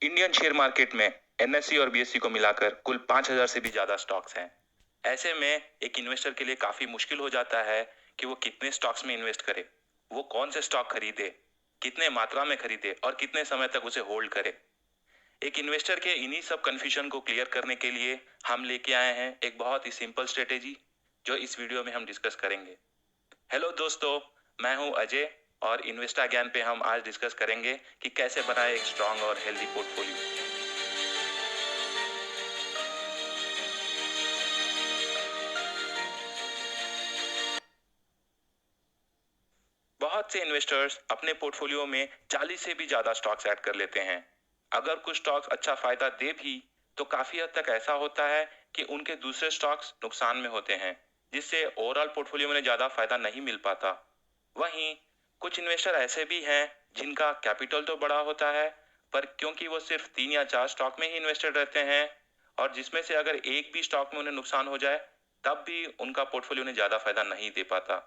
Indian share market में NSC और BSc को मिलाकर कुल 5,000 से भी ज्यादा स्टॉक्स हैं। ऐसे में एक इन्वेस्टर के लिए काफी मुश्किल हो जाता है कि वो कितने स्टॉक्स में इन्वेस्ट करे, वो कौन से स्टॉक खरीदे, कितने मात्रा में खरीदे और कितने समय तक उसे होल्ड करे। एक इन्वेस्टर के इन्हीं सब कंफ्यूजन को क्लियर करने के लिए हम लेके आए हैं एक बहुत ही सिंपल स्ट्रेटेजी जो इस वीडियो में हम डिस्कस करेंगे। हेलो दोस्तों, मैं हूं अजय और इन्वेस्टा ज्ञान पे हम आज डिस्कस करेंगे कि कैसे बनाए एक स्ट्रांग और हेल्दी पोर्टफोलियो। बहुत से इन्वेस्टर्स अपने पोर्टफोलियो में 40 से भी ज्यादा स्टॉक्स ऐड कर लेते हैं। अगर कुछ स्टॉक्स अच्छा फायदा दे भी तो काफी हद तक ऐसा होता है कि उनके दूसरे स्टॉक्स नुकसान में होते हैं, जिससे ओवरऑल पोर्टफोलियो में ज्यादा फायदा नहीं मिल पाता। वहीं कुछ इन्वेस्टर ऐसे भी हैं जिनका कैपिटल तो बड़ा होता है, पर क्योंकि वो सिर्फ 3 या 4 स्टॉक में ही इन्वेस्टेड रहते हैं और जिसमें से अगर एक भी स्टॉक में उन्हें नुकसान हो जाए तब भी उनका पोर्टफोलियो उन्हें ज्यादा फायदा नहीं दे पाता।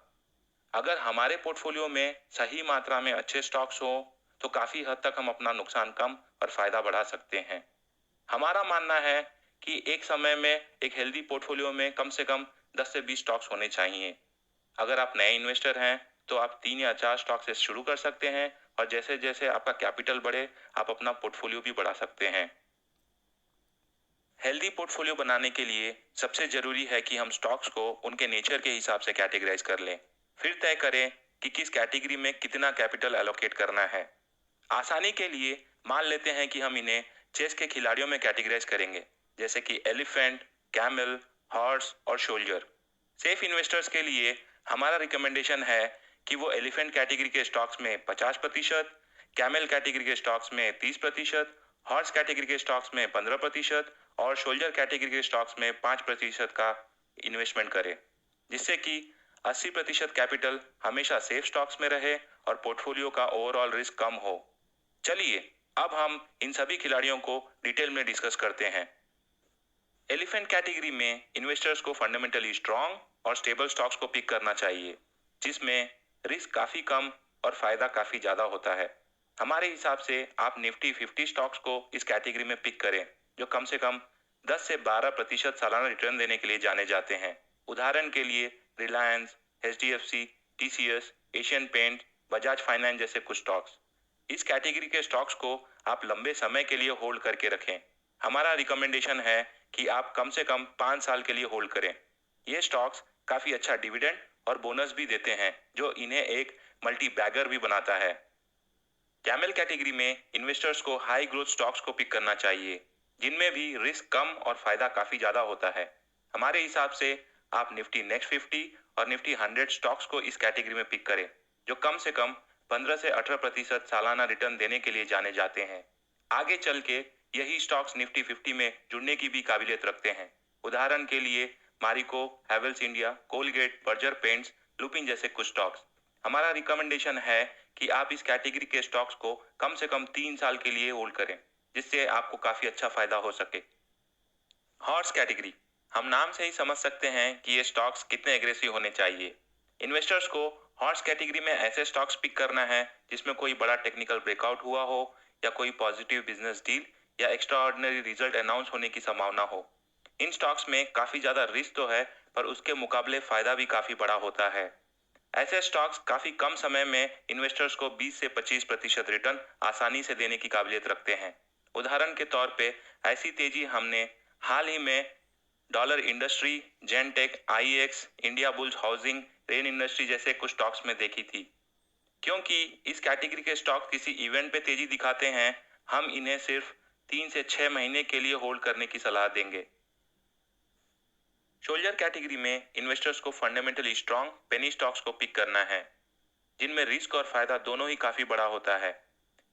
अगर हमारे पोर्टफोलियो में सही मात्रा में अच्छे स्टॉक्स हो तो काफी हद तक हम अपना नुकसान कम और फायदा बढ़ा सकते हैं। हमारा मानना है कि एक समय में एक हेल्दी पोर्टफोलियो में कम से कम 10 से 20 स्टॉक्स होने चाहिए। अगर आप नए इन्वेस्टर हैं तो आप 3 या 4 स्टॉक से शुरू कर सकते हैं और जैसे जैसे आपका कैपिटल बढ़े आप अपना पोर्टफोलियो भी बढ़ा सकते हैं। हेल्दी पोर्टफोलियो बनाने के लिए सबसे जरूरी है कि हम स्टॉक्स को उनके नेचर के हिसाब से कैटेगराइज कर लें, फिर तय करें कि किस कैटेगरी में कितना कैपिटल एलोकेट करना है। आसानी के लिए मान लेते हैं कि हम इन्हें चेस के खिलाड़ियों में कैटेगराइज करेंगे, जैसे कि एलिफेंट, कैमल, हॉर्स और शोल्जर। सेफ इन्वेस्टर्स के लिए हमारा रिकमेंडेशन है कि वो एलिफेंट कैटेगरी के स्टॉक्स में 50%, कैमल कैटेगरी के स्टॉक्स में 30%, हॉर्स कैटेगरी के स्टॉक्स में 15% और शोल्जर कैटेगरी के स्टॉक्स में 5% का इन्वेस्टमेंट करें, जिससे कि 80% कैपिटल हमेशा सेफ स्टॉक्स में रहे और पोर्टफोलियो का ओवरऑल रिस्क कम हो। चलिए अब हम इन सभी खिलाड़ियों को डिटेल में डिस्कस करते हैं। एलिफेंट कैटेगरी में इन्वेस्टर्स को फंडामेंटली स्ट्रांग और स्टेबल स्टॉक्स को पिक करना चाहिए, जिसमें रिस्क काफी कम और फायदा काफी ज्यादा होता है। हमारे हिसाब से आप निफ्टी 50 स्टॉक्स को इस कैटेगरी में पिक करें, जो कम से कम 10 से 12% सालाना रिटर्न देने के लिए जाने जाते हैं। उदाहरण के लिए रिलायंस, एचडीएफसी, टीसीएस, एशियन पेंट, बजाज फाइनेंस जैसे कुछ स्टॉक्स। इस कैटेगरी के स्टॉक्स को आप लंबे समय के लिए होल्ड करके रखें। हमारा रिकमेंडेशन है कि आप कम से कम 5 साल के लिए होल्ड करें। ये स्टॉक्स काफी अच्छा डिविडेंड और बोनस भी देते हैं, जो इन्हें एक मल्टी बैगर भी बनाता है। कैमल कैटेगरी में इन्वेस्टर्स को हाई ग्रोथ स्टॉक्स को पिक करना चाहिए, जिनमें भी रिस्क कम और फायदा काफी ज्यादा होता है। हमारे हिसाब से आप निफ्टी नेक्स्ट 50 और निफ्टी 100 स्टॉक्स को इस कैटेगरी में पिक करें, जो कम से कम 15 से 18% सालाना रिटर्न देने के लिए जाने जाते हैं। आगे चल के यही स्टॉक्स निफ्टी 50 में जुड़ने की भी काबिलियत रखते हैं। उदाहरण के लिए Marico, Havells India, Colgate, Berger paints, Lupin जैसे कुछ स्टॉक्स। हमारा रिकमेंडेशन है कि आप इस कैटेगरी के स्टॉक्स को कम से कम 3 साल के लिए होल्ड करें, जिससे आपको काफी अच्छा फायदा हो सके। हॉर्स कैटेगरी, हम नाम से ही समझ सकते हैं कि ये स्टॉक्स कितने एग्रेसिव होने चाहिए। इन्वेस्टर्स को हॉर्स कैटेगरी में ऐसे स्टॉक्स पिक करना है जिसमें कोई बड़ा टेक्निकल ब्रेकआउट हुआ हो या कोई पॉजिटिव बिजनेस डील या एक्स्ट्रा ऑर्डिनरी रिजल्ट अनाउंस होने की संभावना हो। इन स्टॉक्स में काफी ज्यादा रिस्क तो है, पर उसके मुकाबले फायदा भी काफी बड़ा होता है। ऐसे स्टॉक्स काफी कम समय में इन्वेस्टर्स को 20 से 25% रिटर्न आसानी से देने की काबिलियत रखते हैं। उदाहरण के तौर पे ऐसी तेजी हमने हाल ही में Dollar industry, Gentech, IX, Indiabulls housing, Rain industry जैसे कुछ स्टॉक्स में देखी थी। क्योंकि इस कैटेगरी के स्टॉक किसी इवेंट पे तेजी दिखाते हैं, हम इन्हें सिर्फ 3 से 6 महीने के लिए होल्ड करने की सलाह देंगे। शोल्जर कैटेगरी में इन्वेस्टर्स को फंडामेंटली स्ट्रांग पेनी स्टॉक्स को पिक करना है, जिनमें रिस्क और फायदा दोनों ही काफी बड़ा होता है।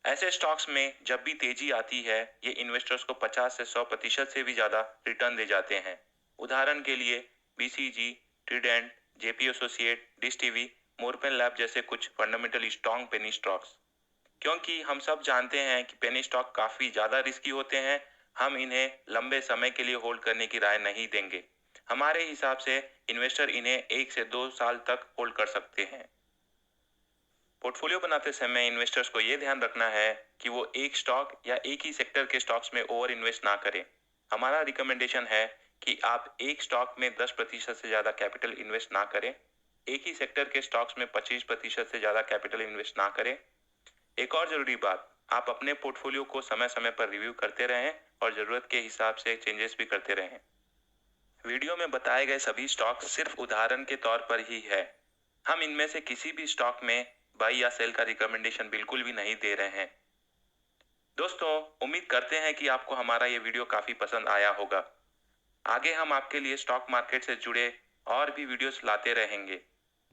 ऐसे स्टॉक्स में जब भी तेजी आती है, ये इन्वेस्टर्स को 50 से 100% से भी ज्यादा रिटर्न दे जाते हैं। उदाहरण के लिए BCG, Trident, JP associate, dish TV, Morepen lab जैसे कुछ फंडामेंटली स्ट्रांग पेनी स्टॉक्स। क्योंकि हम सब जानते हैं कि पेनी स्टॉक काफी ज्यादा रिस्की होते हैं, हम इन्हें लंबे समय के लिए होल्ड करने की राय नहीं देंगे। हमारे हिसाब से इन्वेस्टर इन्हें 1 से 2 साल तक होल्ड कर सकते हैं। पोर्टफोलियो बनाते समय इन्वेस्टर्स को यह ध्यान रखना है कि वो एक स्टॉक या एक ही सेक्टर के स्टॉक्स में ओवर इन्वेस्ट ना करें। हमारा रिकमेंडेशन है कि आप एक स्टॉक में 10% से ज़्यादा कैपिटल इन्वेस्ट ना करें। एक ही सेक्टर के स्टॉक्स में 25% से ज़्यादा कैपिटल इन्वेस्ट ना करें। एक और ज़रूरी बात, आप अपने पोर्टफोलियो को समय समय पर रिव्यू करते रहें और ज़रूरत के हिसाब से चेंजेस भी करते रहें। वीडियो में बताए गए सभी स्टॉक सिर्फ उदाहरण के तौर पर ही है। हम इनमें से किसी भी स्टॉक में बाई या सेल का रिकमेंडेशन बिल्कुल भी नहीं दे रहे हैं। दोस्तों, उम्मीद करते हैं कि आपको हमारा ये वीडियो काफ़ी पसंद आया होगा। आगे हम आपके लिए स्टॉक मार्केट से जुड़े और भी वीडियोस लाते रहेंगे।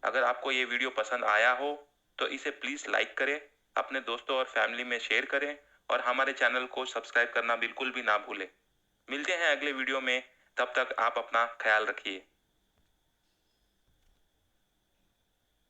अगर आपको ये वीडियो पसंद आया हो तो इसे प्लीज़ लाइक करें, अपने दोस्तों और फैमिली में शेयर करें और हमारे चैनल को सब्सक्राइब करना बिल्कुल भी ना भूलें। मिलते हैं अगले वीडियो में, तब तक आप अपना ख्याल रखिए।